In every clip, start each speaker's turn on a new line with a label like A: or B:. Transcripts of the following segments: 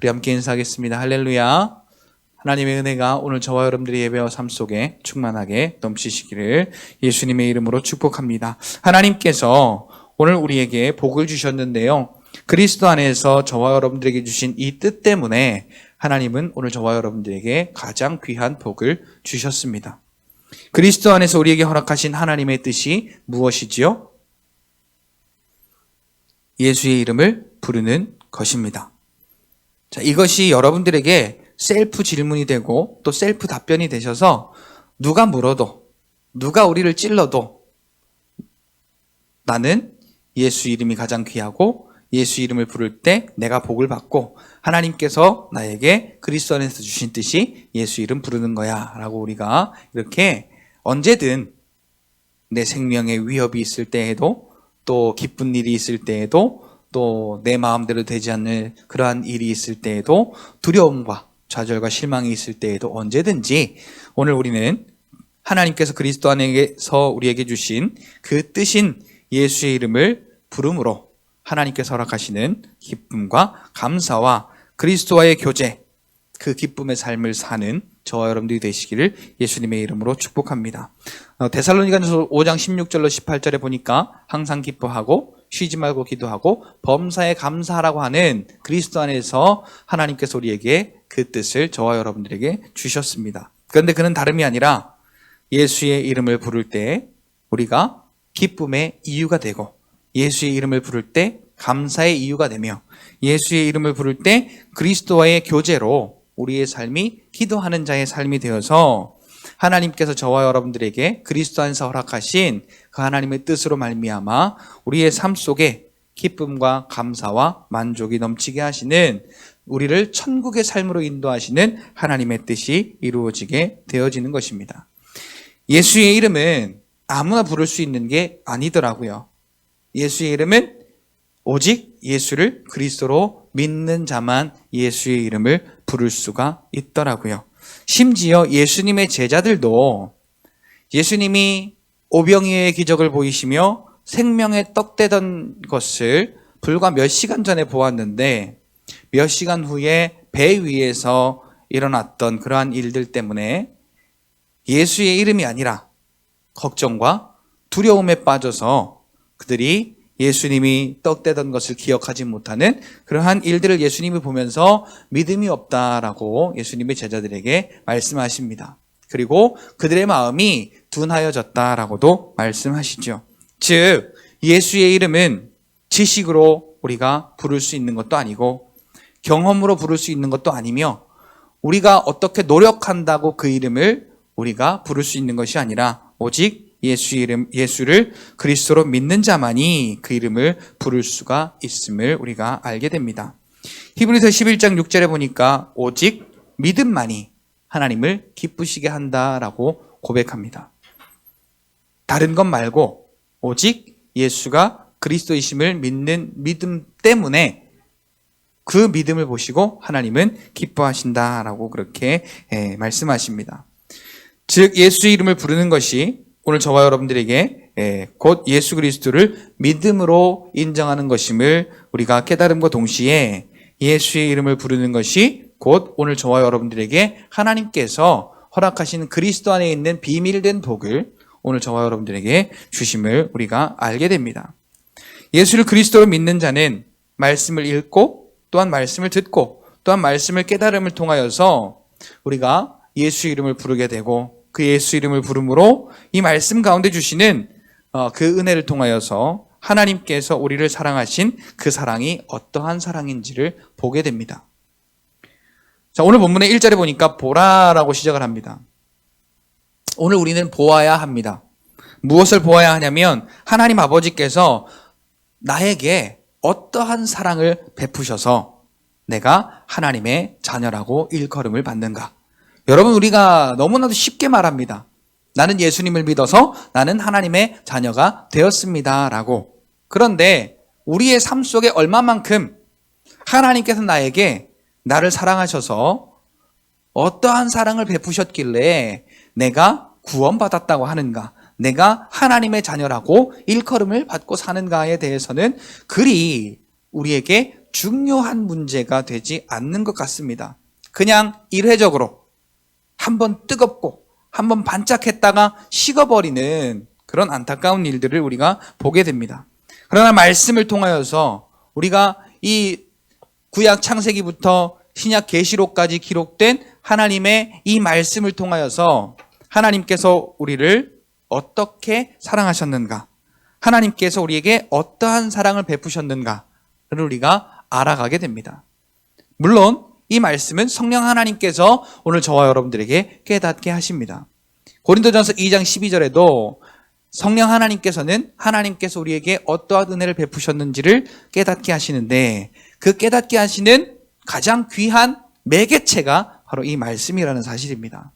A: 우리 함께 인사하겠습니다. 할렐루야. 하나님의 은혜가 오늘 저와 여러분들의 예배와 삶 속에 충만하게 넘치시기를 예수님의 이름으로 축복합니다. 하나님께서 오늘 우리에게 복을 주셨는데요. 그리스도 안에서 저와 여러분들에게 주신 이 뜻 때문에 하나님은 오늘 저와 여러분들에게 가장 귀한 복을 주셨습니다. 그리스도 안에서 우리에게 허락하신 하나님의 뜻이 무엇이지요? 예수의 이름을 부르는 것입니다. 자, 이것이 여러분들에게 셀프 질문이 되고 또 셀프 답변이 되셔서 누가 물어도 누가 우리를 찔러도 나는 예수 이름이 가장 귀하고 예수 이름을 부를 때 내가 복을 받고 하나님께서 나에게 그리스도 안에서 주신 뜻이 예수 이름 부르는 거야 라고 우리가 이렇게 언제든 내 생명에 위협이 있을 때에도 또 기쁜 일이 있을 때에도 또 내 마음대로 되지 않는 그러한 일이 있을 때에도 두려움과 좌절과 실망이 있을 때에도 언제든지 오늘 우리는 하나님께서 그리스도 안에서 우리에게 주신 그 뜻인 예수의 이름을 부름으로 하나님께서 허락하시는 기쁨과 감사와 그리스도와의 교제, 그 기쁨의 삶을 사는 저와 여러분들이 되시기를 예수님의 이름으로 축복합니다. 데살로니가전서 5장 16절로 18절에 보니까 항상 기뻐하고 쉬지 말고 기도하고 범사에 감사하라고 하는 그리스도 안에서 하나님께서 우리에게 그 뜻을 저와 여러분들에게 주셨습니다. 그런데 그는 다름이 아니라 예수의 이름을 부를 때 우리가 기쁨의 이유가 되고 예수의 이름을 부를 때 감사의 이유가 되며 예수의 이름을 부를 때 그리스도와의 교제로 우리의 삶이 기도하는 자의 삶이 되어서 하나님께서 저와 여러분들에게 그리스도 안에서 허락하신 그 하나님의 뜻으로 말미암아 우리의 삶 속에 기쁨과 감사와 만족이 넘치게 하시는 우리를 천국의 삶으로 인도하시는 하나님의 뜻이 이루어지게 되어지는 것입니다. 예수의 이름은 아무나 부를 수 있는 게 아니더라고요. 예수의 이름은 오직 예수를 그리스도로 믿는 자만 예수의 이름을 부를 수가 있더라고요. 심지어 예수님의 제자들도 예수님이 오병이어의 기적을 보이시며 생명의 떡 되던 것을 불과 몇 시간 전에 보았는데 몇 시간 후에 배 위에서 일어났던 그러한 일들 때문에 예수의 이름이 아니라 걱정과 두려움에 빠져서 그들이 예수님이 떡되던 것을 기억하지 못하는 그러한 일들을 예수님이 보면서 믿음이 없다라고 예수님의 제자들에게 말씀하십니다. 그리고 그들의 마음이 둔하여졌다라고도 말씀하시죠. 즉 예수의 이름은 지식으로 우리가 부를 수 있는 것도 아니고 경험으로 부를 수 있는 것도 아니며 우리가 어떻게 노력한다고 그 이름을 우리가 부를 수 있는 것이 아니라 오직 예수를 그리스도로 믿는 자만이 그 이름을 부를 수가 있음을 우리가 알게 됩니다. 히브리서 11장 6절에 보니까 오직 믿음만이 하나님을 기쁘시게 한다라고 고백합니다. 다른 것 말고 오직 예수가 그리스도이심을 믿는 믿음 때문에 그 믿음을 보시고 하나님은 기뻐하신다라고 그렇게 말씀하십니다. 즉 예수의 이름을 부르는 것이 오늘 저와 여러분들에게 곧 예수 그리스도를 믿음으로 인정하는 것임을 우리가 깨달음과 동시에 예수의 이름을 부르는 것이 곧 오늘 저와 여러분들에게 하나님께서 허락하신 그리스도 안에 있는 비밀된 복을 오늘 저와 여러분들에게 주심을 우리가 알게 됩니다. 예수를 그리스도로 믿는 자는 말씀을 읽고 또한 말씀을 듣고 또한 말씀을 깨달음을 통하여서 우리가 예수 이름을 부르게 되고 그 예수 이름을 부름으로 이 말씀 가운데 주시는 그 은혜를 통하여서 하나님께서 우리를 사랑하신 그 사랑이 어떠한 사랑인지를 보게 됩니다. 자, 오늘 본문의 1절에 보니까 보라라고 시작을 합니다. 오늘 우리는 보아야 합니다. 무엇을 보아야 하냐면 하나님 아버지께서 나에게 어떠한 사랑을 베푸셔서 내가 하나님의 자녀라고 일컬음을 받는가. 여러분 우리가 너무나도 쉽게 말합니다. 나는 예수님을 믿어서 나는 하나님의 자녀가 되었습니다 라고. 그런데 우리의 삶 속에 얼마만큼 하나님께서 나를 사랑하셔서 어떠한 사랑을 베푸셨길래 내가 구원받았다고 하는가, 내가 하나님의 자녀라고 일컬음을 받고 사는가에 대해서는 그리 우리에게 중요한 문제가 되지 않는 것 같습니다. 그냥 일회적으로 한번 뜨겁고 한번 반짝했다가 식어버리는 그런 안타까운 일들을 우리가 보게 됩니다. 그러나 말씀을 통하여서 우리가 이 구약 창세기부터 신약 계시록까지 기록된 하나님의 이 말씀을 통하여서 하나님께서 우리를 어떻게 사랑하셨는가, 하나님께서 우리에게 어떠한 사랑을 베푸셨는가를 우리가 알아가게 됩니다. 물론 이 말씀은 성령 하나님께서 오늘 저와 여러분들에게 깨닫게 하십니다. 고린도전서 2장 12절에도 성령 하나님께서 우리에게 어떠한 은혜를 베푸셨는지를 깨닫게 하시는데, 그 깨닫게 하시는 가장 귀한 매개체가 바로 이 말씀이라는 사실입니다.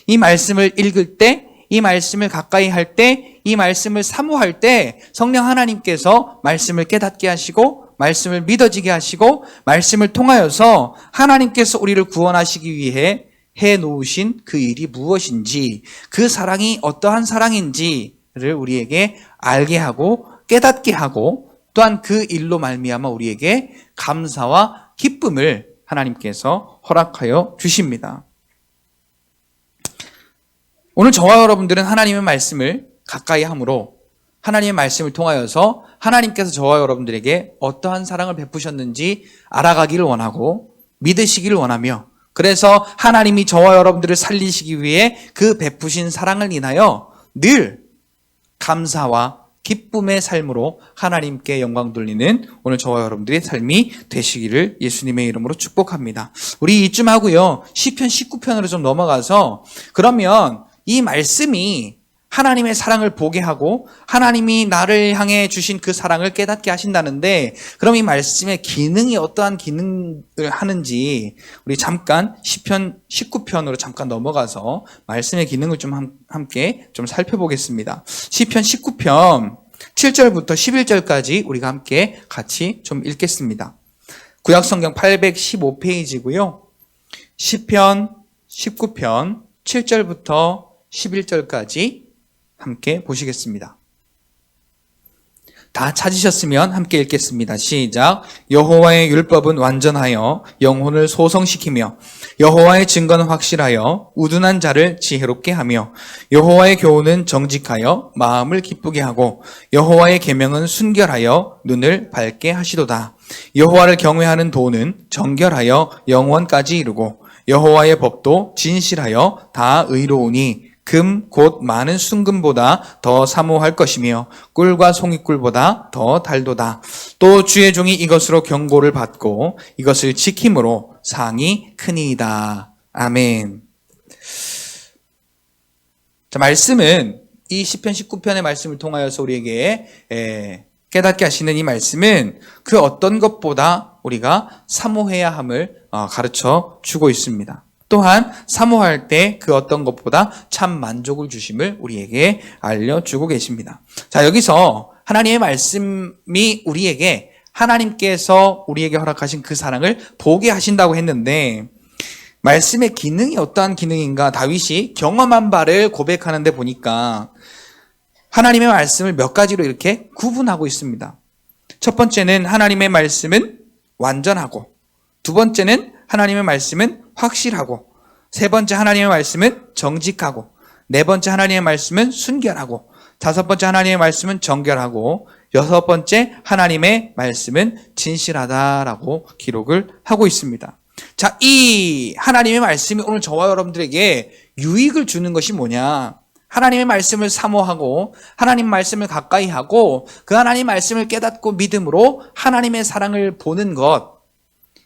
A: 이 말씀을 읽을 때, 이 말씀을 가까이 할 때, 이 말씀을 사모할 때 성령 하나님께서 말씀을 깨닫게 하시고 말씀을 믿어지게 하시고 말씀을 통하여서 하나님께서 우리를 구원하시기 위해 해놓으신 그 일이 무엇인지, 그 사랑이 어떠한 사랑인지를 우리에게 알게 하고 깨닫게 하고, 또한 그 일로 말미암아 우리에게 감사와 기쁨을 하나님께서 허락하여 주십니다. 오늘 저와 여러분들은 하나님의 말씀을 가까이 함으로 하나님의 말씀을 통하여서 하나님께서 저와 여러분들에게 어떠한 사랑을 베푸셨는지 알아가기를 원하고 믿으시기를 원하며, 그래서 하나님이 저와 여러분들을 살리시기 위해 그 베푸신 사랑을 인하여 늘 감사와 기쁨의 삶으로 하나님께 영광 돌리는 오늘 저와 여러분들의 삶이 되시기를 예수님의 이름으로 축복합니다. 우리 이쯤 하고요, 시편 19편으로 좀 넘어가서, 그러면 이 말씀이 하나님의 사랑을 보게 하고 하나님이 나를 향해 주신 그 사랑을 깨닫게 하신다는데, 그럼 이 말씀의 기능이 어떠한 기능을 하는지 우리 잠깐 시편 19편으로 잠깐 넘어가서 말씀의 기능을 좀 함께 좀 살펴보겠습니다. 시편 19편 7절부터 11절까지 우리가 함께 같이 좀 읽겠습니다. 구약성경 815페이지고요. 시편 19편 7절부터 11절까지 함께 보시겠습니다. 다 찾으셨으면 함께 읽겠습니다. 시작. 여호와의 율법은 완전하여 영혼을 소성시키며 여호와의 증거는 확실하여 우둔한 자를 지혜롭게 하며 여호와의 교훈은 정직하여 마음을 기쁘게 하고 여호와의 계명은 순결하여 눈을 밝게 하시도다. 여호와를 경외하는 도는 정결하여 영원까지 이르고 여호와의 법도 진실하여 다 의로우니 금 곧 많은 순금보다 더 사모할 것이며 꿀과 송이꿀보다 더 달도다. 또 주의 종이 이것으로 경고를 받고 이것을 지킴으로 상이 크니이다. 아멘. 자, 말씀은 이 시편 19편의 말씀을 통하여서 우리에게 깨닫게 하시는 이 말씀은 그 어떤 것보다 우리가 사모해야 함을 가르쳐 주고 있습니다. 또한 사모할 때 그 어떤 것보다 참 만족을 주심을 우리에게 알려주고 계십니다. 자, 여기서 하나님의 말씀이 우리에게 하나님께서 우리에게 허락하신 그 사랑을 보게 하신다고 했는데, 말씀의 기능이 어떠한 기능인가, 다윗이 경험한 바를 고백하는 데 보니까 하나님의 말씀을 몇 가지로 이렇게 구분하고 있습니다. 첫 번째는 하나님의 말씀은 완전하고, 두 번째는 하나님의 말씀은 확실하고, 세 번째 하나님의 말씀은 정직하고, 네 번째 하나님의 말씀은 순결하고, 다섯 번째 하나님의 말씀은 정결하고, 여섯 번째 하나님의 말씀은 진실하다라고 기록을 하고 있습니다. 자, 이 하나님의 말씀이 오늘 저와 여러분들에게 유익을 주는 것이 뭐냐? 하나님의 말씀을 사모하고 하나님 말씀을 가까이 하고 그 하나님 말씀을 깨닫고 믿음으로 하나님의 사랑을 보는 것,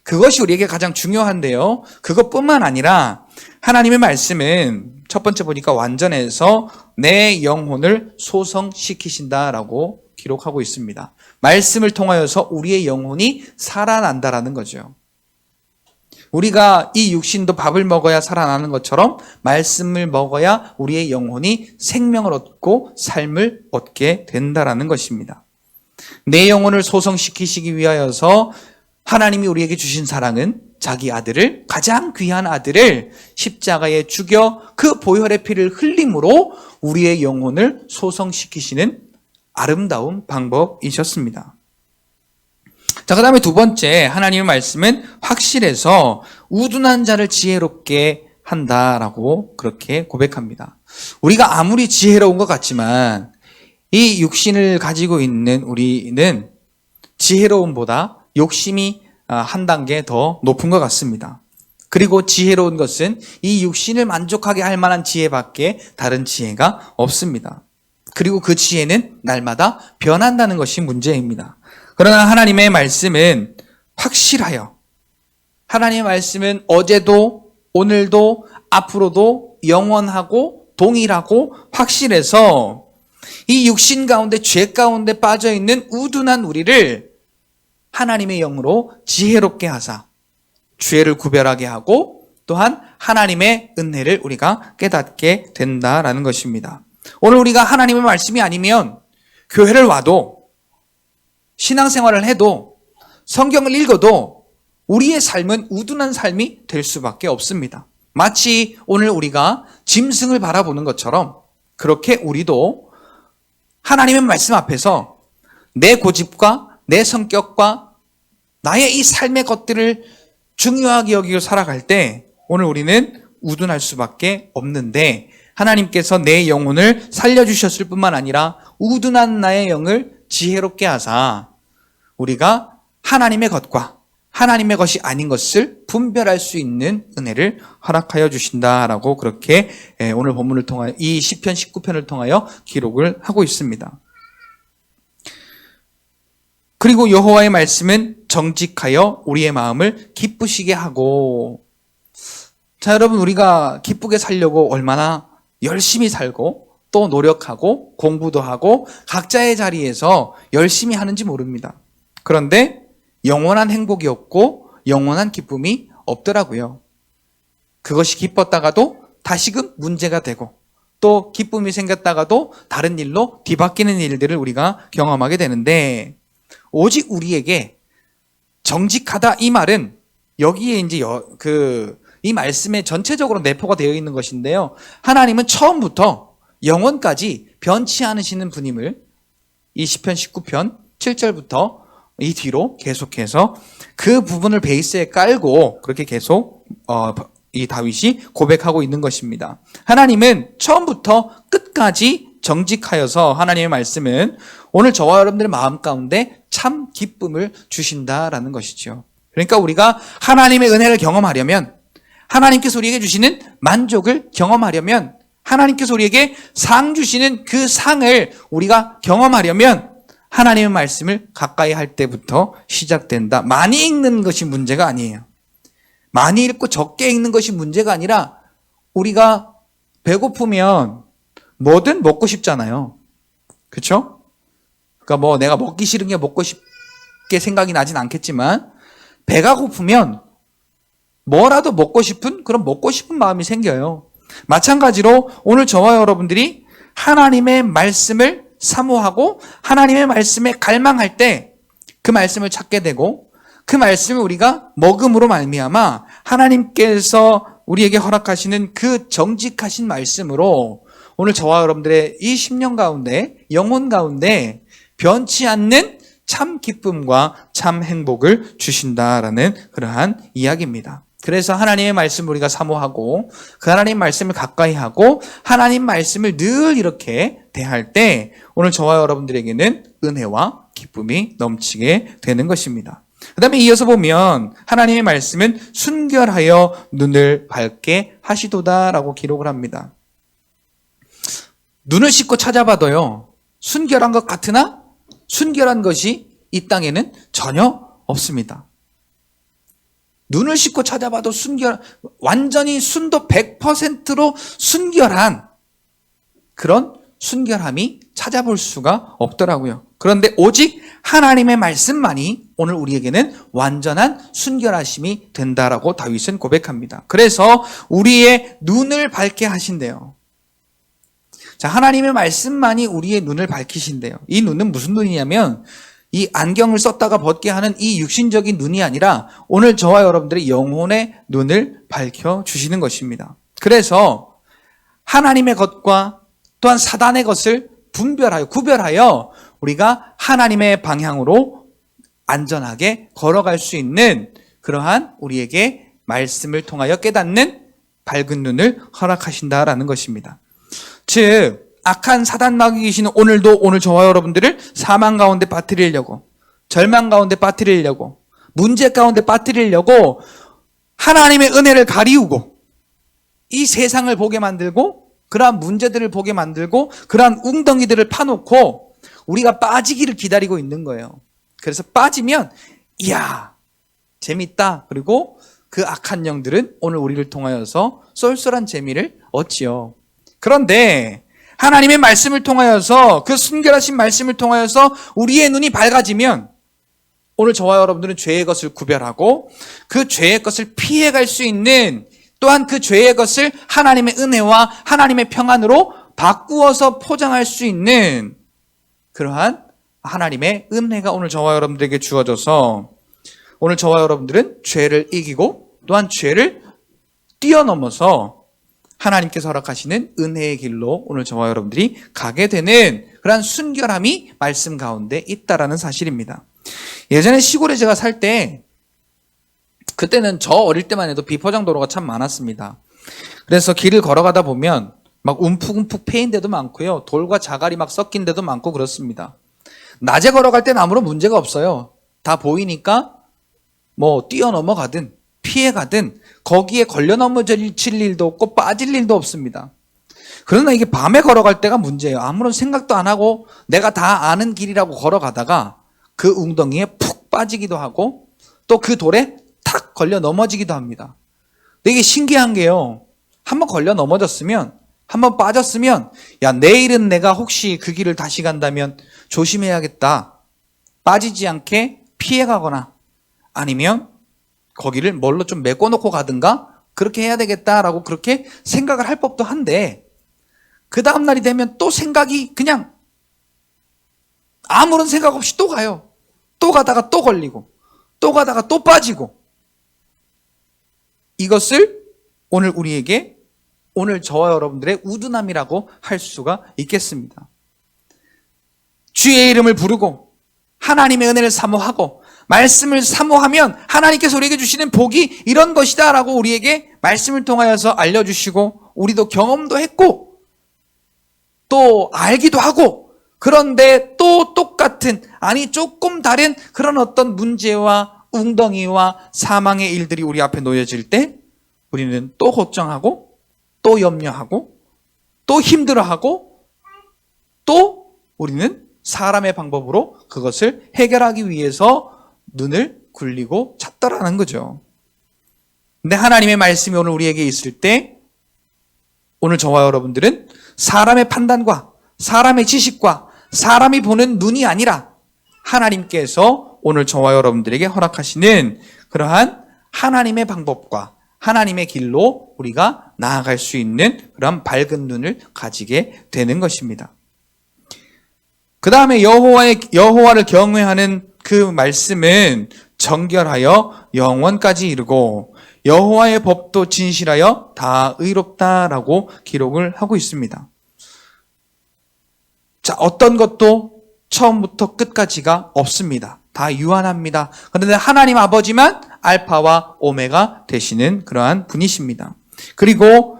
A: 그것이 우리에게 가장 중요한데요. 그것뿐만 아니라 하나님의 말씀은 첫 번째 보니까 완전해서 내 영혼을 소성시키신다라고 기록하고 있습니다. 말씀을 통하여서 우리의 영혼이 살아난다라는 거죠. 우리가 이 육신도 밥을 먹어야 살아나는 것처럼 말씀을 먹어야 우리의 영혼이 생명을 얻고 삶을 얻게 된다라는 것입니다. 내 영혼을 소성시키시기 위하여서 하나님이 우리에게 주신 사랑은 자기 아들을, 가장 귀한 아들을 십자가에 죽여 그 보혈의 피를 흘림으로 우리의 영혼을 소성시키시는 아름다운 방법이셨습니다. 자, 그 다음에 두 번째, 하나님의 말씀은 확실해서 우둔한 자를 지혜롭게 한다라고 그렇게 고백합니다. 우리가 아무리 지혜로운 것 같지만 이 육신을 가지고 있는 우리는 지혜로움보다 욕심이 한 단계 더 높은 것 같습니다. 그리고 지혜로운 것은 이 육신을 만족하게 할 만한 지혜밖에 다른 지혜가 없습니다. 그리고 그 지혜는 날마다 변한다는 것이 문제입니다. 그러나 하나님의 말씀은 확실하여, 하나님의 말씀은 어제도 오늘도 앞으로도 영원하고 동일하고 확실해서 이 육신 가운데 죄 가운데 빠져있는 우둔한 우리를 하나님의 영으로 지혜롭게 하사 죄를 구별하게 하고 또한 하나님의 은혜를 우리가 깨닫게 된다라는 것입니다. 오늘 우리가 하나님의 말씀이 아니면 교회를 와도 신앙생활을 해도 성경을 읽어도 우리의 삶은 우둔한 삶이 될 수밖에 없습니다. 마치 오늘 우리가 짐승을 바라보는 것처럼 그렇게 우리도 하나님의 말씀 앞에서 내 고집과 내 성격과 나의 이 삶의 것들을 중요하게 여기고 살아갈 때 오늘 우리는 우둔할 수밖에 없는데 하나님께서 내 영혼을 살려주셨을 뿐만 아니라 우둔한 나의 영을 지혜롭게 하사 우리가 하나님의 것과 하나님의 것이 아닌 것을 분별할 수 있는 은혜를 허락하여 주신다라고 그렇게 오늘 본문을 통하여 이 시편 19편을 통하여 기록을 하고 있습니다. 그리고 여호와의 말씀은 정직하여 우리의 마음을 기쁘시게 하고, 자 여러분, 우리가 기쁘게 살려고 얼마나 열심히 살고 또 노력하고 공부도 하고 각자의 자리에서 열심히 하는지 모릅니다. 그런데 영원한 행복이 없고 영원한 기쁨이 없더라고요. 그것이 기뻤다가도 다시금 문제가 되고 또 기쁨이 생겼다가도 다른 일로 뒤바뀌는 일들을 우리가 경험하게 되는데, 오직 우리에게 정직하다 이 말은 여기에 이제 이 말씀에 전체적으로 내포가 되어 있는 것인데요. 하나님은 처음부터 영원까지 변치 않으시는 분임을 이 시편 19편 7절부터 이 뒤로 계속해서 그 부분을 베이스에 깔고 그렇게 계속 이 다윗이 고백하고 있는 것입니다. 하나님은 처음부터 끝까지 정직하여서 하나님의 말씀은 오늘 저와 여러분들의 마음 가운데 참 기쁨을 주신다라는 것이죠. 그러니까 우리가 하나님의 은혜를 경험하려면, 하나님께서 우리에게 주시는 만족을 경험하려면, 하나님께서 우리에게 상 주시는 그 상을 우리가 경험하려면 하나님의 말씀을 가까이 할 때부터 시작된다. 많이 읽는 것이 문제가 아니에요. 많이 읽고 적게 읽는 것이 문제가 아니라 우리가 배고프면 뭐든 먹고 싶잖아요. 그렇죠? 그러니까 내가 먹기 싫은 게 먹고 싶게 생각이 나진 않겠지만 배가 고프면 뭐라도 먹고 싶은 그런 먹고 싶은 마음이 생겨요. 마찬가지로 오늘 저와 여러분들이 하나님의 말씀을 사모하고 하나님의 말씀에 갈망할 때 그 말씀을 찾게 되고 그 말씀을 우리가 먹음으로 말미암아 하나님께서 우리에게 허락하시는 그 정직하신 말씀으로 오늘 저와 여러분들의 이 10년 가운데 영혼 가운데 변치 않는 참 기쁨과 참 행복을 주신다라는 그러한 이야기입니다. 그래서 하나님의 말씀을 우리가 사모하고 그 하나님 말씀을 가까이 하고 하나님 말씀을 늘 이렇게 대할 때 오늘 저와 여러분들에게는 은혜와 기쁨이 넘치게 되는 것입니다. 그 다음에 이어서 보면 하나님의 말씀은 순결하여 눈을 밝게 하시도다라고 기록을 합니다. 눈을 씻고 찾아봐도요, 순결한 것 같으나 순결한 것이 이 땅에는 전혀 없습니다. 눈을 씻고 찾아봐도 완전히 순도 100%로 순결한 그런 순결함이 찾아볼 수가 없더라고요. 그런데 오직 하나님의 말씀만이 오늘 우리에게는 완전한 순결하심이 된다라고 다윗은 고백합니다. 그래서 우리의 눈을 밝게 하신대요. 자, 하나님의 말씀만이 우리의 눈을 밝히신대요. 이 눈은 무슨 눈이냐면 이 안경을 썼다가 벗게 하는 이 육신적인 눈이 아니라 오늘 저와 여러분들의 영혼의 눈을 밝혀주시는 것입니다. 그래서 하나님의 것과 또한 사단의 것을 구별하여 우리가 하나님의 방향으로 안전하게 걸어갈 수 있는 그러한 우리에게 말씀을 통하여 깨닫는 밝은 눈을 허락하신다라는 것입니다. 즉 악한 사단 마귀 귀신은 오늘 저와 여러분들을 사망 가운데 빠뜨리려고, 절망 가운데 빠뜨리려고, 문제 가운데 빠뜨리려고 하나님의 은혜를 가리우고 이 세상을 보게 만들고 그러한 문제들을 보게 만들고 그러한 웅덩이들을 파놓고 우리가 빠지기를 기다리고 있는 거예요. 그래서 빠지면 이야 재밌다. 그리고 그 악한 영들은 오늘 우리를 통하여서 쏠쏠한 재미를 얻지요. 그런데 하나님의 말씀을 통하여서, 그 순결하신 말씀을 통하여서 우리의 눈이 밝아지면 오늘 저와 여러분들은 죄의 것을 구별하고 그 죄의 것을 피해갈 수 있는, 또한 그 죄의 것을 하나님의 은혜와 하나님의 평안으로 바꾸어서 포장할 수 있는 그러한 하나님의 은혜가 오늘 저와 여러분들에게 주어져서 오늘 저와 여러분들은 죄를 이기고 또한 죄를 뛰어넘어서 하나님께서 허락하시는 은혜의 길로 오늘 저와 여러분들이 가게 되는 그러한 순결함이 말씀 가운데 있다라는 사실입니다. 예전에 시골에 제가 살 때, 그때는 저 어릴 때만 해도 비포장도로가 참 많았습니다. 그래서 길을 걸어가다 보면 막 움푹움푹 패인 데도 많고요, 돌과 자갈이 막 섞인 데도 많고 그렇습니다. 낮에 걸어갈 때는 아무런 문제가 없어요. 다 보이니까 뭐 뛰어넘어가든 피해가든 거기에 걸려 넘어질 일도 없고 빠질 일도 없습니다. 그러나 이게 밤에 걸어갈 때가 문제예요. 아무런 생각도 안 하고 내가 다 아는 길이라고 걸어가다가 그 웅덩이에 푹 빠지기도 하고 또 그 돌에 탁 걸려 넘어지기도 합니다. 근데 이게 신기한 게요, 한번 걸려 넘어졌으면, 한번 빠졌으면 야 내일은 내가 혹시 그 길을 다시 간다면 조심해야겠다, 빠지지 않게 피해가거나 아니면 거기를 뭘로 좀 메꿔놓고 가든가 그렇게 해야 되겠다라고 그렇게 생각을 할 법도 한데, 그 다음날이 되면 또 생각이 그냥 아무런 생각 없이 또 가요. 또 가다가 또 걸리고 또 가다가 또 빠지고. 이것을 오늘 우리에게, 오늘 저와 여러분들의 우둔함이라고 할 수가 있겠습니다. 주의 이름을 부르고 하나님의 은혜를 사모하고 말씀을 사모하면 하나님께서 우리에게 주시는 복이 이런 것이다 라고 우리에게 말씀을 통하여서 알려주시고 우리도 경험도 했고 또 알기도 하고, 그런데 또 똑같은, 아니 조금 다른 그런 어떤 문제와 웅덩이와 사망의 일들이 우리 앞에 놓여질 때 우리는 또 걱정하고 또 염려하고 또 힘들어하고 또 우리는 사람의 방법으로 그것을 해결하기 위해서 눈을 굴리고 찾더라는 거죠. 근데 하나님의 말씀이 오늘 우리에게 있을 때 오늘 저와 여러분들은 사람의 판단과 사람의 지식과 사람이 보는 눈이 아니라 하나님께서 오늘 저와 여러분들에게 허락하시는 그러한 하나님의 방법과 하나님의 길로 우리가 나아갈 수 있는 그런 밝은 눈을 가지게 되는 것입니다. 그 다음에 여호와를 경외하는 그 말씀은 정결하여 영원까지 이르고 여호와의 법도 진실하여 다 의롭다라고 기록을 하고 있습니다. 자, 어떤 것도 처음부터 끝까지가 없습니다. 다 유한합니다. 그런데 하나님 아버지만 알파와 오메가 되시는 그러한 분이십니다. 그리고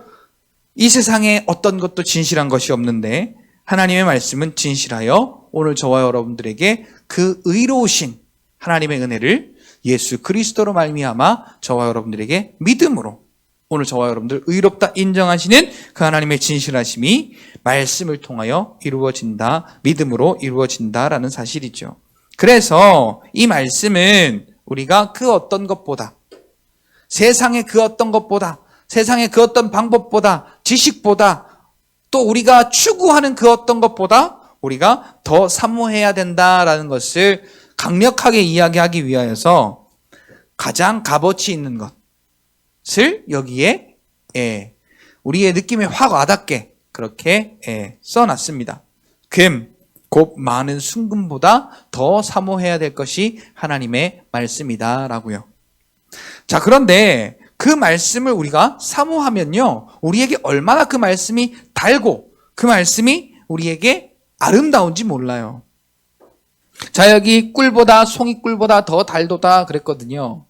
A: 이 세상에 어떤 것도 진실한 것이 없는데 하나님의 말씀은 진실하여 오늘 저와 여러분들에게 그 의로우신 하나님의 은혜를 예수 그리스도로 말미암아 저와 여러분들에게 믿음으로 오늘 저와 여러분들 의롭다 인정하시는 그 하나님의 진실하심이 말씀을 통하여 이루어진다, 믿음으로 이루어진다라는 사실이죠. 그래서 이 말씀은 우리가 그 어떤 것보다, 세상의 그 어떤 것보다, 세상의 그 어떤 방법보다, 지식보다, 또 우리가 추구하는 그 어떤 것보다 우리가 더 사모해야 된다라는 것을 강력하게 이야기하기 위하여서 가장 값어치 있는 것을 여기에 우리의 느낌에 확 와닿게 그렇게 써놨습니다. 금, 곧 많은 순금보다 더 사모해야 될 것이 하나님의 말씀이다 라고요. 자, 그런데 그 말씀을 우리가 사모하면요, 우리에게 얼마나 그 말씀이 달고 그 말씀이 우리에게 아름다운지 몰라요. 자, 여기 꿀보다 송이꿀보다 더 달도다 그랬거든요.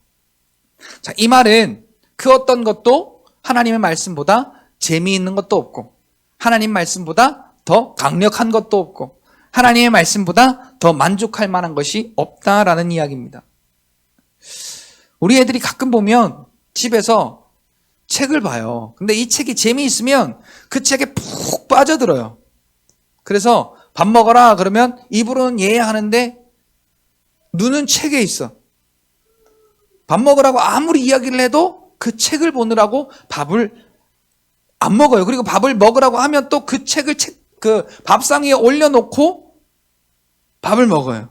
A: 자, 이 말은 그 어떤 것도 하나님의 말씀보다 재미있는 것도 없고, 하나님 말씀보다 더 강력한 것도 없고, 하나님의 말씀보다 더 만족할 만한 것이 없다라는 이야기입니다. 우리 애들이 가끔 보면 집에서 책을 봐요. 근데 이 책이 재미있으면 그 책에 푹 빠져들어요. 그래서 밥 먹어라 그러면 입으로는 예 하는데 눈은 책에 있어. 밥 먹으라고 아무리 이야기를 해도 그 책을 보느라고 밥을 안 먹어요. 그리고 밥을 먹으라고 하면 또 그 책을 그 밥상 위에 올려놓고 밥을 먹어요.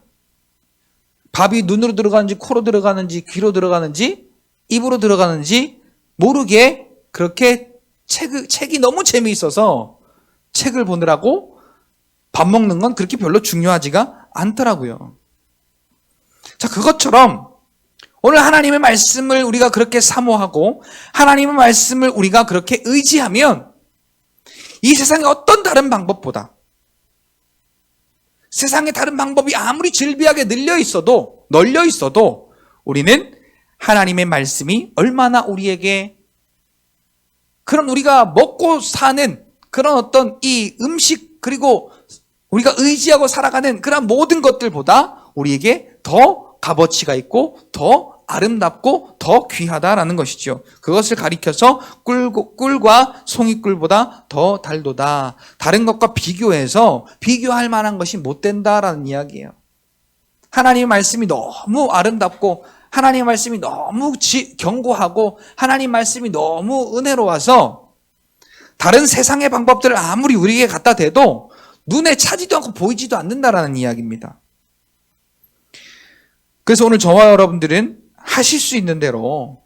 A: 밥이 눈으로 들어가는지 코로 들어가는지 귀로 들어가는지 입으로 들어가는지 모르게 그렇게 책이 너무 재미있어서 책을 보느라고 밥 먹는 건 그렇게 별로 중요하지가 않더라고요. 자, 그것처럼 오늘 하나님의 말씀을 우리가 그렇게 사모하고 하나님의 말씀을 우리가 그렇게 의지하면 이 세상의 어떤 다른 방법보다, 세상의 다른 방법이 아무리 즐비하게 널려 있어도 우리는 하나님의 말씀이 얼마나 우리에게 그런 우리가 먹고 사는 그런 어떤 이 음식 그리고 우리가 의지하고 살아가는 그런 모든 것들보다 우리에게 더 값어치가 있고 더 아름답고 더 귀하다라는 것이죠. 그것을 가리켜서 꿀과 송이꿀보다 더 달도다. 다른 것과 비교해서 비교할 만한 것이 못 된다라는 이야기예요. 하나님의 말씀이 너무 아름답고 하나님의 말씀이 너무 견고하고 하나님의 말씀이 너무 은혜로워서 다른 세상의 방법들을 아무리 우리에게 갖다 대도 눈에 차지도 않고 보이지도 않는다라는 이야기입니다. 그래서 오늘 저와 여러분들은 하실 수 있는 대로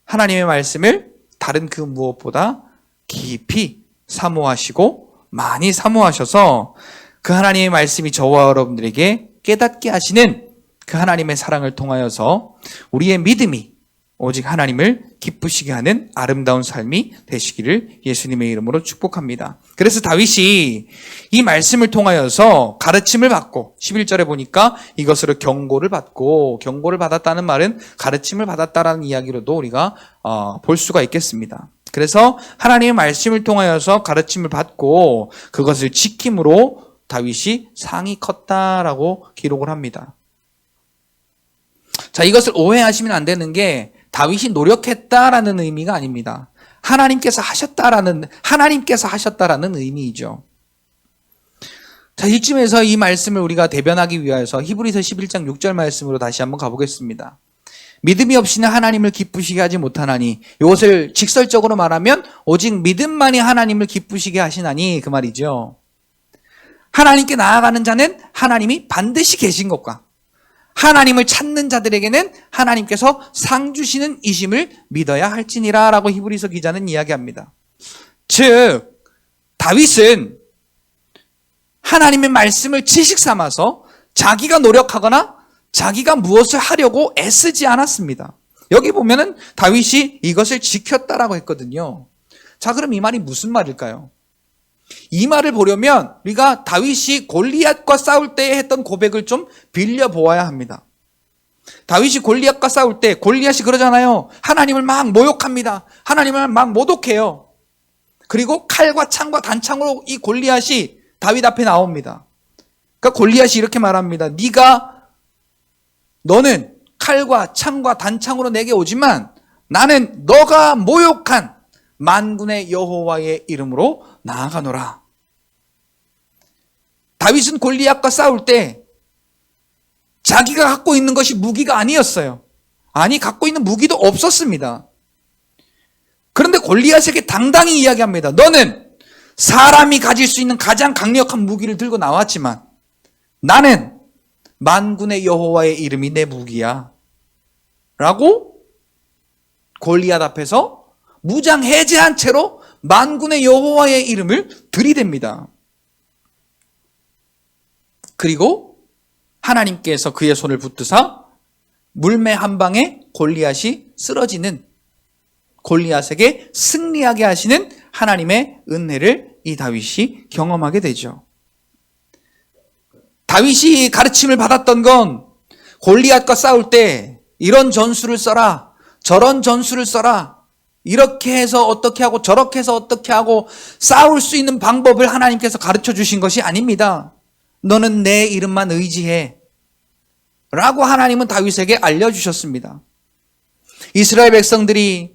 A: 하나님의 말씀을 다른 그 무엇보다 깊이 사모하시고 많이 사모하셔서 그 하나님의 말씀이 저와 여러분들에게 깨닫게 하시는 그 하나님의 사랑을 통하여서 우리의 믿음이 오직 하나님을 기쁘시게 하는 아름다운 삶이 되시기를 예수님의 이름으로 축복합니다. 그래서 다윗이 이 말씀을 통하여서 가르침을 받고 11절에 보니까 이것으로 경고를 받았다는 말은 가르침을 받았다라는 이야기로도 우리가 볼 수가 있겠습니다. 그래서 하나님의 말씀을 통하여서 가르침을 받고 그것을 지킴으로 다윗이 상이 컸다라고 기록을 합니다. 자, 이것을 오해하시면 안 되는 게 다윗이 노력했다라는 의미가 아닙니다. 하나님께서 하셨다라는 의미이죠. 자, 이쯤에서 이 말씀을 우리가 대변하기 위하여서 히브리서 11장 6절 말씀으로 다시 한번 가보겠습니다. 믿음이 없이는 하나님을 기쁘시게 하지 못하나니, 이것을 직설적으로 말하면 오직 믿음만이 하나님을 기쁘시게 하시나니 그 말이죠. 하나님께 나아가는 자는 하나님이 반드시 계신 것과 하나님을 찾는 자들에게는 하나님께서 상 주시는 이심을 믿어야 할지니라 라고 히브리서 기자는 이야기합니다. 즉 다윗은 하나님의 말씀을 지식 삼아서 자기가 노력하거나 자기가 무엇을 하려고 애쓰지 않았습니다. 여기 보면은 다윗이 이것을 지켰다라고 했거든요. 자, 그럼 이 말이 무슨 말일까요? 이 말을 보려면 우리가 다윗이 골리앗과 싸울 때 했던 고백을 좀 빌려보아야 합니다. 다윗이 골리앗과 싸울 때 골리앗이 그러잖아요. 하나님을 막 모욕합니다. 하나님을 막 모독해요. 그리고 칼과 창과 단창으로 이 골리앗이 다윗 앞에 나옵니다. 그러니까 골리앗이 이렇게 말합니다. 너는 칼과 창과 단창으로 내게 오지만 나는 너가 모욕한 만군의 여호와의 이름으로 나아가노라. 다윗은 골리앗과 싸울 때 자기가 갖고 있는 것이 무기가 아니었어요. 아니, 갖고 있는 무기도 없었습니다. 그런데 골리앗에게 당당히 이야기합니다. 너는 사람이 가질 수 있는 가장 강력한 무기를 들고 나왔지만 나는 만군의 여호와의 이름이 내 무기야 라고 골리앗 앞에서 무장해제한 채로 만군의 여호와의 이름을 들이댑니다. 그리고 하나님께서 그의 손을 붙드사 물매 한 방에 골리앗이 쓰러지는, 골리앗에게 승리하게 하시는 하나님의 은혜를 이 다윗이 경험하게 되죠. 다윗이 가르침을 받았던 건 골리앗과 싸울 때 이런 전술을 써라, 저런 전술을 써라, 이렇게 해서 어떻게 하고 저렇게 해서 어떻게 하고 싸울 수 있는 방법을 하나님께서 가르쳐 주신 것이 아닙니다. 너는 내 이름만 의지해 라고 하나님은 다윗에게 알려주셨습니다. 이스라엘 백성들이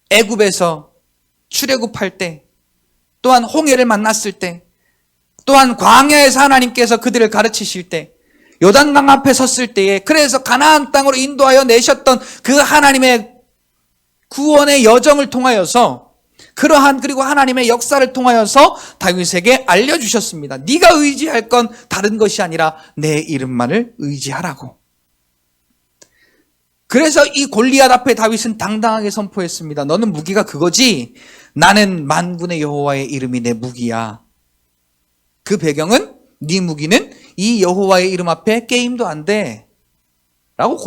A: 애굽에서 출애굽할 때, 또한 홍해를 만났을 때, 또한 광야에서 하나님께서 그들을 가르치실 때, 요단강 앞에 섰을 때에, 그래서 가나안 땅으로 인도하여 내셨던 그 하나님의 구원의 여정을 통하여서, 그리고 하나님의 역사를 통하여서 다윗에게 알려주셨습니다. 네가 의지할 건 다른 것이 아니라 내 이름만을 의지하라고. 그래서 이 골리앗 앞에 다윗은 당당하게 선포했습니다. 너는 무기가 그거지? 나는 만군의 여호와의 이름이 내 무기야. 그 배경은 네 무기는 이 여호와의 이름 앞에 게임도 안 돼. 라고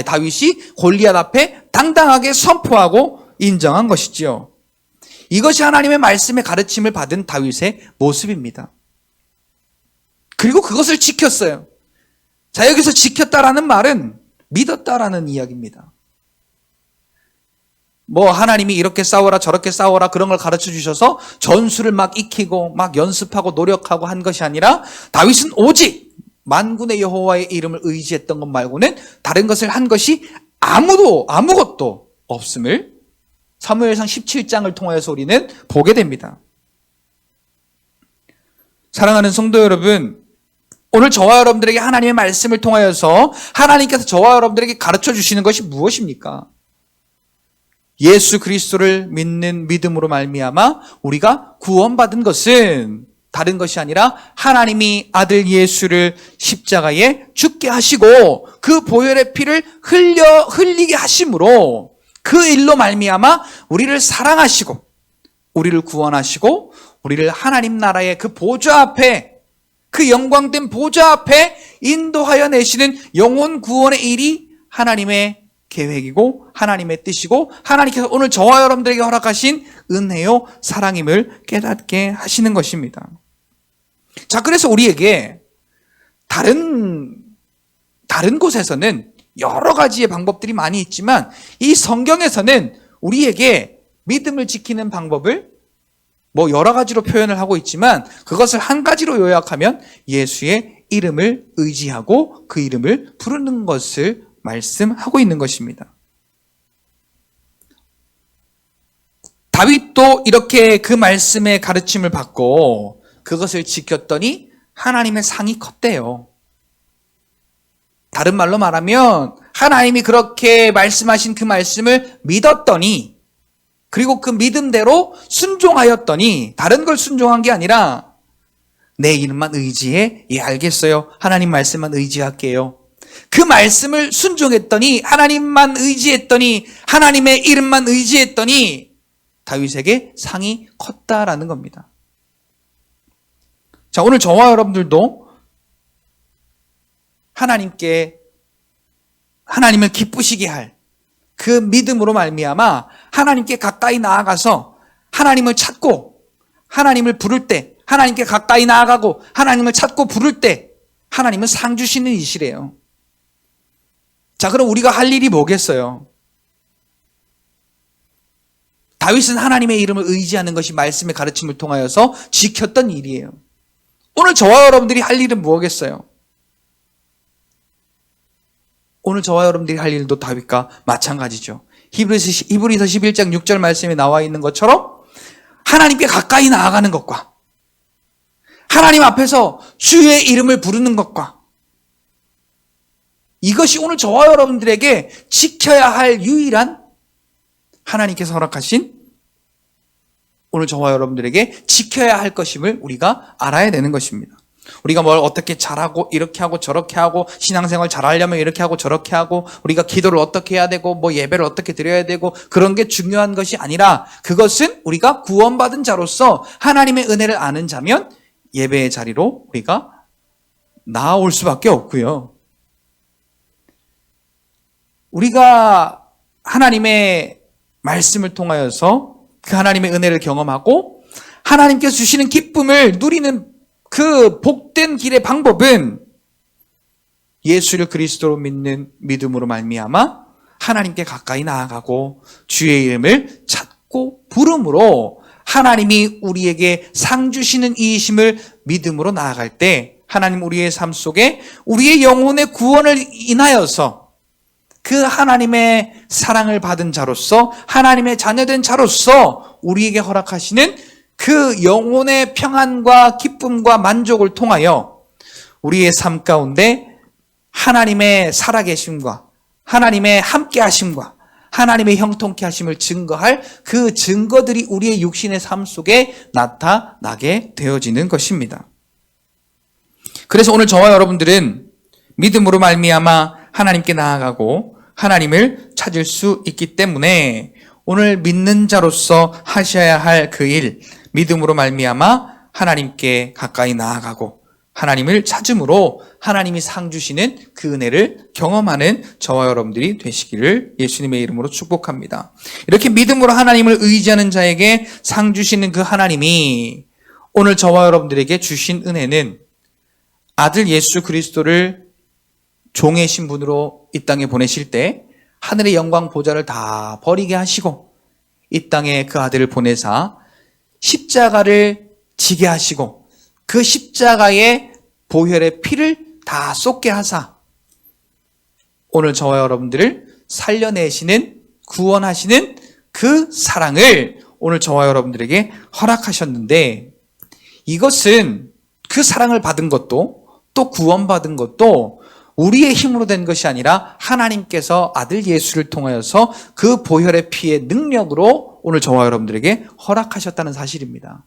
A: 다윗이 골리앗 앞에 당당하게 선포하고 인정한 것이지요. 이것이 하나님의 말씀의 가르침을 받은 다윗의 모습입니다. 그리고 그것을 지켰어요. 자, 여기서 지켰다라는 말은 믿었다라는 이야기입니다. 하나님이 이렇게 싸워라 저렇게 싸워라 그런 걸 가르쳐 주셔서 전술을 막 익히고 막 연습하고 노력하고 한 것이 아니라 다윗은 오직 만군의 여호와의 이름을 의지했던 것 말고는 다른 것을 한 것이 아무것도 없음을 사무엘상 17장을 통하여서 우리는 보게 됩니다. 사랑하는 성도 여러분, 오늘 저와 여러분들에게 하나님의 말씀을 통하여서 하나님께서 저와 여러분들에게 가르쳐 주시는 것이 무엇입니까? 예수 그리스도를 믿는 믿음으로 말미암아 우리가 구원받은 것은 다른 것이 아니라 하나님이 아들 예수를 십자가에 죽게 하시고 그 보혈의 피를 흘리게 하심으로 그 일로 말미암아 우리를 사랑하시고 우리를 구원하시고 우리를 하나님 나라의 그 보좌 앞에, 그 영광된 보좌 앞에 인도하여 내시는 영혼 구원의 일이 하나님의 계획이고 하나님의 뜻이고 하나님께서 오늘 저와 여러분들에게 허락하신 은혜요 사랑임을 깨닫게 하시는 것입니다. 자, 그래서 우리에게 다른 곳에서는 여러 가지의 방법들이 많이 있지만 이 성경에서는 우리에게 믿음을 지키는 방법을 여러 가지로 표현을 하고 있지만 그것을 한 가지로 요약하면 예수의 이름을 의지하고 그 이름을 부르는 것을 말씀하고 있는 것입니다. 다윗도 이렇게 그 말씀의 가르침을 받고 그것을 지켰더니 하나님의 상이 컸대요. 다른 말로 말하면 하나님이 그렇게 말씀하신 그 말씀을 믿었더니, 그리고 그 믿음대로 순종하였더니, 다른 걸 순종한 게 아니라 내 이름만 의지해? 예, 알겠어요. 하나님 말씀만 의지할게요. 그 말씀을 순종했더니, 하나님만 의지했더니, 하나님의 이름만 의지했더니 다윗에게 상이 컸다라는 겁니다. 자, 오늘 저와 여러분들도 하나님을 기쁘시게 할 그 믿음으로 말미암아 하나님께 가까이 나아가서 하나님을 찾고 하나님을 부를 때, 하나님께 가까이 나아가고 하나님을 찾고 부를 때 하나님은 상 주시는 이시래요. 자, 그럼 우리가 할 일이 뭐겠어요? 다윗은 하나님의 이름을 의지하는 것이 말씀의 가르침을 통하여서 지켰던 일이에요. 오늘 저와 여러분들이 할 일은 뭐겠어요? 오늘 저와 여러분들이 할 일도 다윗과 마찬가지죠. 히브리서 11장 6절 말씀에 나와 있는 것처럼 하나님께 가까이 나아가는 것과 하나님 앞에서 주의 이름을 부르는 것과, 이것이 오늘 저와 여러분들에게 지켜야 할 유일한 하나님께서 허락하신, 오늘 저와 여러분들에게 지켜야 할 것임을 우리가 알아야 되는 것입니다. 우리가 뭘 어떻게 잘하고 이렇게 하고 저렇게 하고 신앙생활 잘하려면 이렇게 하고 저렇게 하고 우리가 기도를 어떻게 해야 되고 예배를 어떻게 드려야 되고 그런 게 중요한 것이 아니라, 그것은 우리가 구원받은 자로서 하나님의 은혜를 아는 자면 예배의 자리로 우리가 나아올 수밖에 없고요. 우리가 하나님의 말씀을 통하여서 그 하나님의 은혜를 경험하고 하나님께서 주시는 기쁨을 누리는 그 복된 길의 방법은 예수를 그리스도로 믿는 믿음으로 말미암아 하나님께 가까이 나아가고 주의 이름을 찾고 부름으로 하나님이 우리에게 상 주시는 이이심을 믿음으로 나아갈 때 하나님 우리의 삶 속에 우리의 영혼의 구원을 인하여서 그 하나님의 사랑을 받은 자로서 하나님의 자녀된 자로서 우리에게 허락하시는 그 영혼의 평안과 기쁨과 만족을 통하여 우리의 삶 가운데 하나님의 살아계심과 하나님의 함께하심과 하나님의 형통케 하심을 증거할 그 증거들이 우리의 육신의 삶 속에 나타나게 되어지는 것입니다. 그래서 오늘 저와 여러분들은 믿음으로 말미암아 하나님께 나아가고 하나님을 찾을 수 있기 때문에 오늘 믿는 자로서 하셔야 할 그 일, 믿음으로 말미암아 하나님께 가까이 나아가고 하나님을 찾음으로 하나님이 상 주시는 그 은혜를 경험하는 저와 여러분들이 되시기를 예수님의 이름으로 축복합니다. 이렇게 믿음으로 하나님을 의지하는 자에게 상 주시는 그 하나님이 오늘 저와 여러분들에게 주신 은혜는 아들 예수 그리스도를 종의 신분으로 이 땅에 보내실 때 하늘의 영광 보좌를 다 버리게 하시고 이 땅에 그 아들을 보내사 십자가를 지게 하시고 그 십자가의 보혈의 피를 다 쏟게 하사 오늘 저와 여러분들을 살려내시는 구원하시는 그 사랑을 오늘 저와 여러분들에게 허락하셨는데 이것은 그 사랑을 받은 것도 또 구원받은 것도 우리의 힘으로 된 것이 아니라 하나님께서 아들 예수를 통하여서 그 보혈의 피의 능력으로 오늘 저와 여러분들에게 허락하셨다는 사실입니다.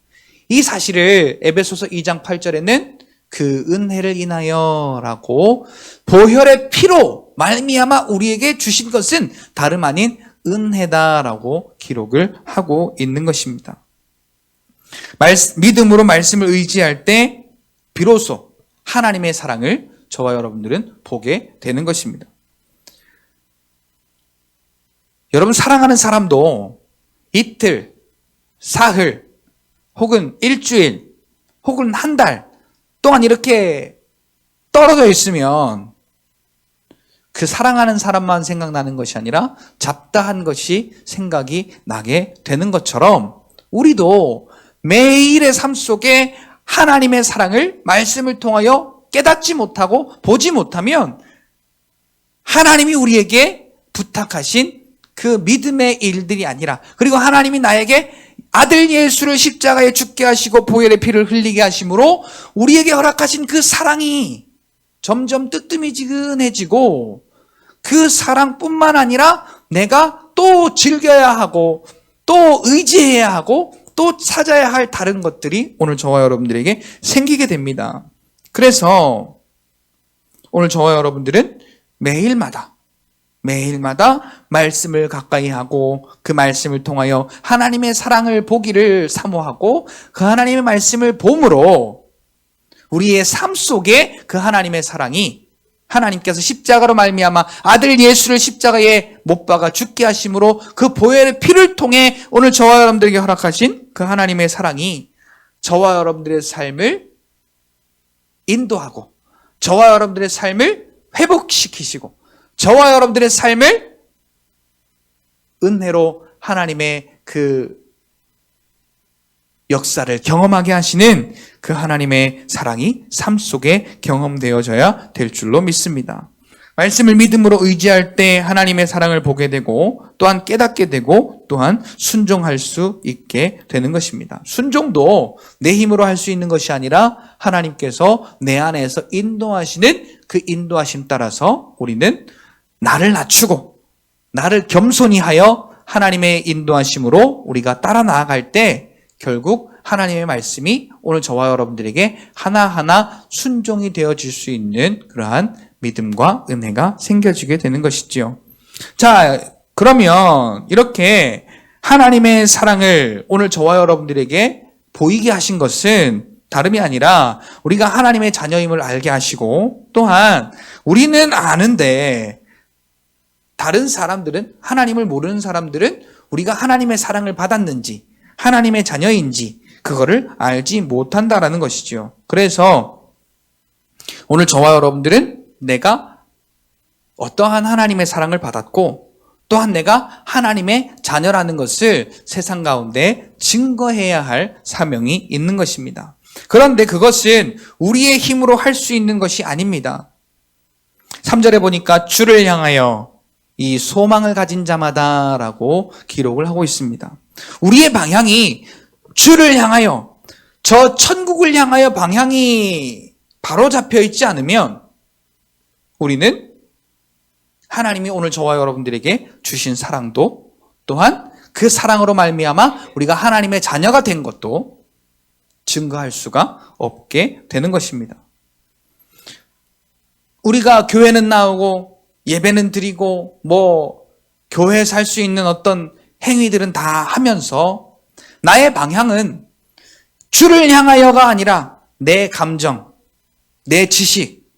A: 이 사실을 에베소서 2장 8절에는 그 은혜를 인하여라고 보혈의 피로 말미암아 우리에게 주신 것은 다름 아닌 은혜다라고 기록을 하고 있는 것입니다. 믿음으로 말씀을 의지할 때 비로소 하나님의 사랑을 저와 여러분들은 보게 되는 것입니다. 여러분 사랑하는 사람도 이틀, 사흘, 혹은 일주일, 혹은 한 달 동안 이렇게 떨어져 있으면 그 사랑하는 사람만 생각나는 것이 아니라 잡다한 것이 생각이 나게 되는 것처럼 우리도 매일의 삶 속에 하나님의 사랑을 말씀을 통하여 깨닫지 못하고 보지 못하면 하나님이 우리에게 부탁하신 그 믿음의 일들이 아니라 그리고 하나님이 나에게 아들 예수를 십자가에 죽게 하시고 보혈의 피를 흘리게 하심으로 우리에게 허락하신 그 사랑이 점점 뜨뜻미지근해지고 그 사랑뿐만 아니라 내가 또 즐겨야 하고 또 의지해야 하고 또 찾아야 할 다른 것들이 오늘 저와 여러분들에게 생기게 됩니다. 그래서 오늘 저와 여러분들은 매일마다 말씀을 가까이 하고 그 말씀을 통하여 하나님의 사랑을 보기를 사모하고 그 하나님의 말씀을 봄으로 우리의 삶 속에 그 하나님의 사랑이 하나님께서 십자가로 말미암아 아들 예수를 십자가에 못 박아 죽게 하심으로 그 보혈의 피를 통해 오늘 저와 여러분들에게 허락하신 그 하나님의 사랑이 저와 여러분들의 삶을 인도하고 저와 여러분들의 삶을 회복시키시고 저와 여러분들의 삶을 은혜로 하나님의 그 역사를 경험하게 하시는 그 하나님의 사랑이 삶 속에 경험되어져야 될 줄로 믿습니다. 말씀을 믿음으로 의지할 때 하나님의 사랑을 보게 되고 또한 깨닫게 되고 또한 순종할 수 있게 되는 것입니다. 순종도 내 힘으로 할 수 있는 것이 아니라 하나님께서 내 안에서 인도하시는 그 인도하심 따라서 우리는 나를 낮추고 나를 겸손히 하여 하나님의 인도하심으로 우리가 따라 나아갈 때 결국 하나님의 말씀이 오늘 저와 여러분들에게 하나하나 순종이 되어질 수 있는 그러한 믿음과 은혜가 생겨지게 되는 것이지요. 자, 그러면 이렇게 하나님의 사랑을 오늘 저와 여러분들에게 보이게 하신 것은 다름이 아니라 우리가 하나님의 자녀임을 알게 하시고 또한 우리는 아는데 다른 사람들은 하나님을 모르는 사람들은 우리가 하나님의 사랑을 받았는지 하나님의 자녀인지 그거를 알지 못한다라는 것이죠. 그래서 오늘 저와 여러분들은 내가 어떠한 하나님의 사랑을 받았고 또한 내가 하나님의 자녀라는 것을 세상 가운데 증거해야 할 사명이 있는 것입니다. 그런데 그것은 우리의 힘으로 할 수 있는 것이 아닙니다. 3절에 보니까 주를 향하여 이 소망을 가진 자마다라고 기록을 하고 있습니다. 우리의 방향이 주를 향하여, 저 천국을 향하여 방향이 바로 잡혀 있지 않으면 우리는 하나님이 오늘 저와 여러분들에게 주신 사랑도, 또한 그 사랑으로 말미암아 우리가 하나님의 자녀가 된 것도 증거할 수가 없게 되는 것입니다. 우리가 교회는 나오고 예배는 드리고 교회에서 할 수 있는 어떤 행위들은 다 하면서 나의 방향은 주를 향하여가 아니라 내 감정, 내 지식,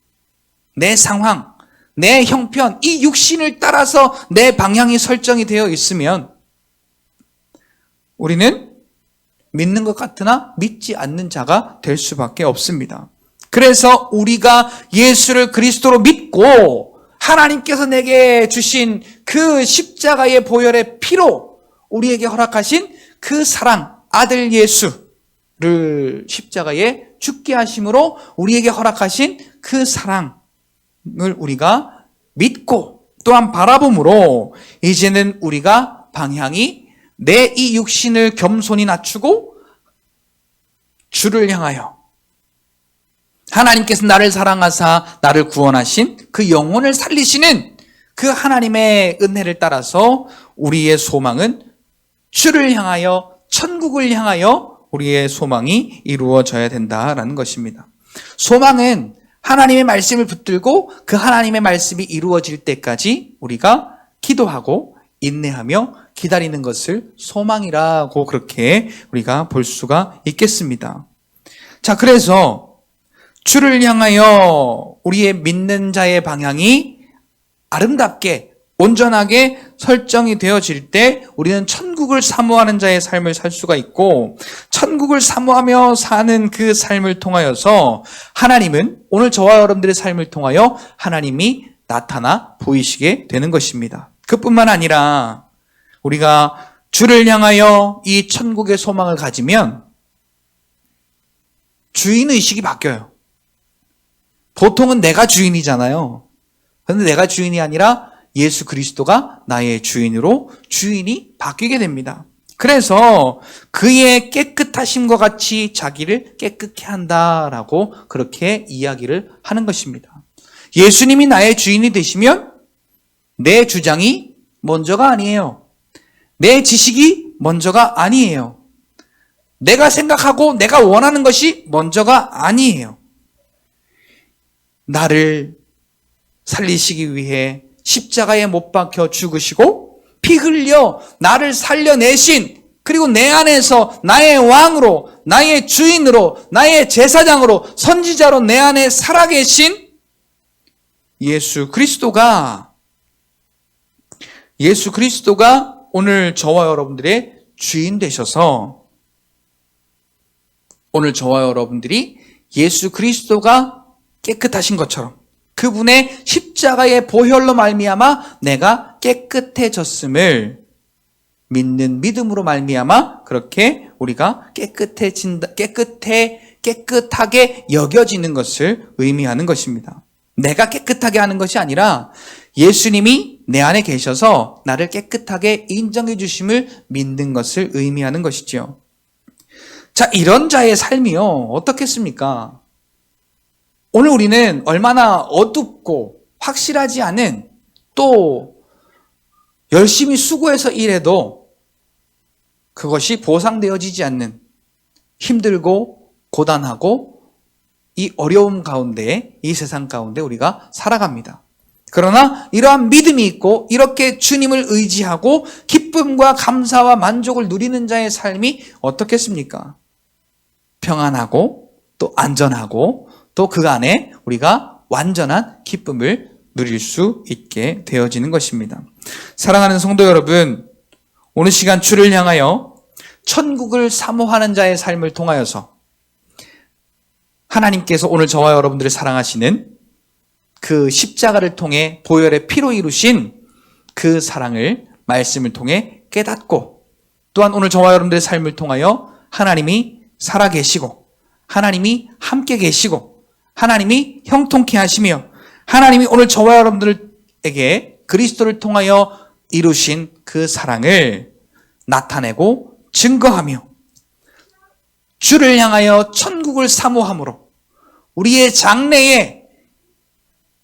A: 내 상황, 내 형편, 이 육신을 따라서 내 방향이 설정이 되어 있으면 우리는 믿는 것 같으나 믿지 않는 자가 될 수밖에 없습니다. 그래서 우리가 예수를 그리스도로 믿고 하나님께서 내게 주신 그 십자가의 보혈의 피로 우리에게 허락하신 그 사랑, 아들 예수를 십자가에 죽게 하심으로 우리에게 허락하신 그 사랑을 우리가 믿고 또한 바라봄으로 이제는 우리가 방향이 내 이 육신을 겸손히 낮추고 주를 향하여, 하나님께서 나를 사랑하사 나를 구원하신 그 영혼을 살리시는 그 하나님의 은혜를 따라서 우리의 소망은 주를 향하여, 천국을 향하여 우리의 소망이 이루어져야 된다라는 것입니다. 소망은 하나님의 말씀을 붙들고 그 하나님의 말씀이 이루어질 때까지 우리가 기도하고 인내하며 기다리는 것을 소망이라고 그렇게 우리가 볼 수가 있겠습니다. 자, 그래서 주를 향하여 우리의 믿는 자의 방향이 아름답게 온전하게 설정이 되어질 때 우리는 천국을 사모하는 자의 삶을 살 수가 있고, 천국을 사모하며 사는 그 삶을 통하여서 하나님은 오늘 저와 여러분들의 삶을 통하여 하나님이 나타나 보이시게 되는 것입니다. 그뿐만 아니라 우리가 주를 향하여 이 천국의 소망을 가지면 주인의식이 바뀌어요. 보통은 내가 주인이잖아요. 그런데 내가 주인이 아니라 예수 그리스도가 나의 주인으로 주인이 바뀌게 됩니다. 그래서 그의 깨끗하심과 같이 자기를 깨끗게 한다라고 그렇게 이야기를 하는 것입니다. 예수님이 나의 주인이 되시면 내 주장이 먼저가 아니에요. 내 지식이 먼저가 아니에요. 내가 생각하고 내가 원하는 것이 먼저가 아니에요. 나를 살리시기 위해 십자가에 못 박혀 죽으시고 피 흘려 나를 살려내신, 그리고 내 안에서 나의 왕으로, 나의 주인으로, 나의 제사장으로, 선지자로 내 안에 살아계신 예수 그리스도가 오늘 저와 여러분들의 주인 되셔서, 오늘 저와 여러분들이 예수 그리스도가 깨끗하신 것처럼 그분의 십자가의 보혈로 말미암아 내가 깨끗해졌음을 믿는 믿음으로 말미암아 그렇게 우리가 깨끗하게 여겨지는 것을 의미하는 것입니다. 내가 깨끗하게 하는 것이 아니라 예수님이 내 안에 계셔서 나를 깨끗하게 인정해 주심을 믿는 것을 의미하는 것이죠. 자, 이런 자의 삶이요, 어떻겠습니까? 오늘 우리는 얼마나 어둡고 확실하지 않은, 또 열심히 수고해서 일해도 그것이 보상되어지지 않는 힘들고 고단하고 이 어려움 가운데, 이 세상 가운데 우리가 살아갑니다. 그러나 이러한 믿음이 있고 이렇게 주님을 의지하고 기쁨과 감사와 만족을 누리는 자의 삶이 어떻겠습니까? 평안하고 또 안전하고 또 그 안에 우리가 완전한 기쁨을 누릴 수 있게 되어지는 것입니다. 사랑하는 성도 여러분, 오늘 시간 주를 향하여 천국을 사모하는 자의 삶을 통하여서 하나님께서 오늘 저와 여러분들을 사랑하시는 그 십자가를 통해 보혈의 피로 이루신 그 사랑을 말씀을 통해 깨닫고, 또한 오늘 저와 여러분들의 삶을 통하여 하나님이 살아계시고 하나님이 함께 계시고 하나님이 형통케 하시며 하나님이 오늘 저와 여러분들에게 그리스도를 통하여 이루신 그 사랑을 나타내고 증거하며 주를 향하여 천국을 사모함으로 우리의 장래에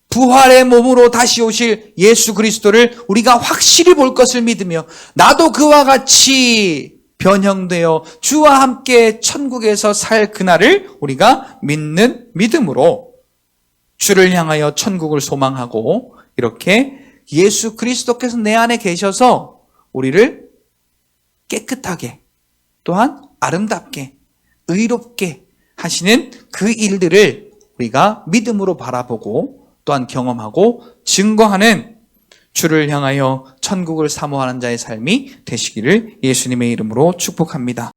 A: 부활의 몸으로 다시 오실 예수 그리스도를 우리가 확실히 볼 것을 믿으며 나도 그와 같이 변형되어 주와 함께 천국에서 살 그날을 우리가 믿는 믿음으로 주를 향하여 천국을 소망하고, 이렇게 예수 그리스도께서 내 안에 계셔서 우리를 깨끗하게 또한 아름답게 의롭게 하시는 그 일들을 우리가 믿음으로 바라보고 또한 경험하고 증거하는 주를 향하여 천국을 사모하는 자의 삶이 되시기를 예수님의 이름으로 축복합니다.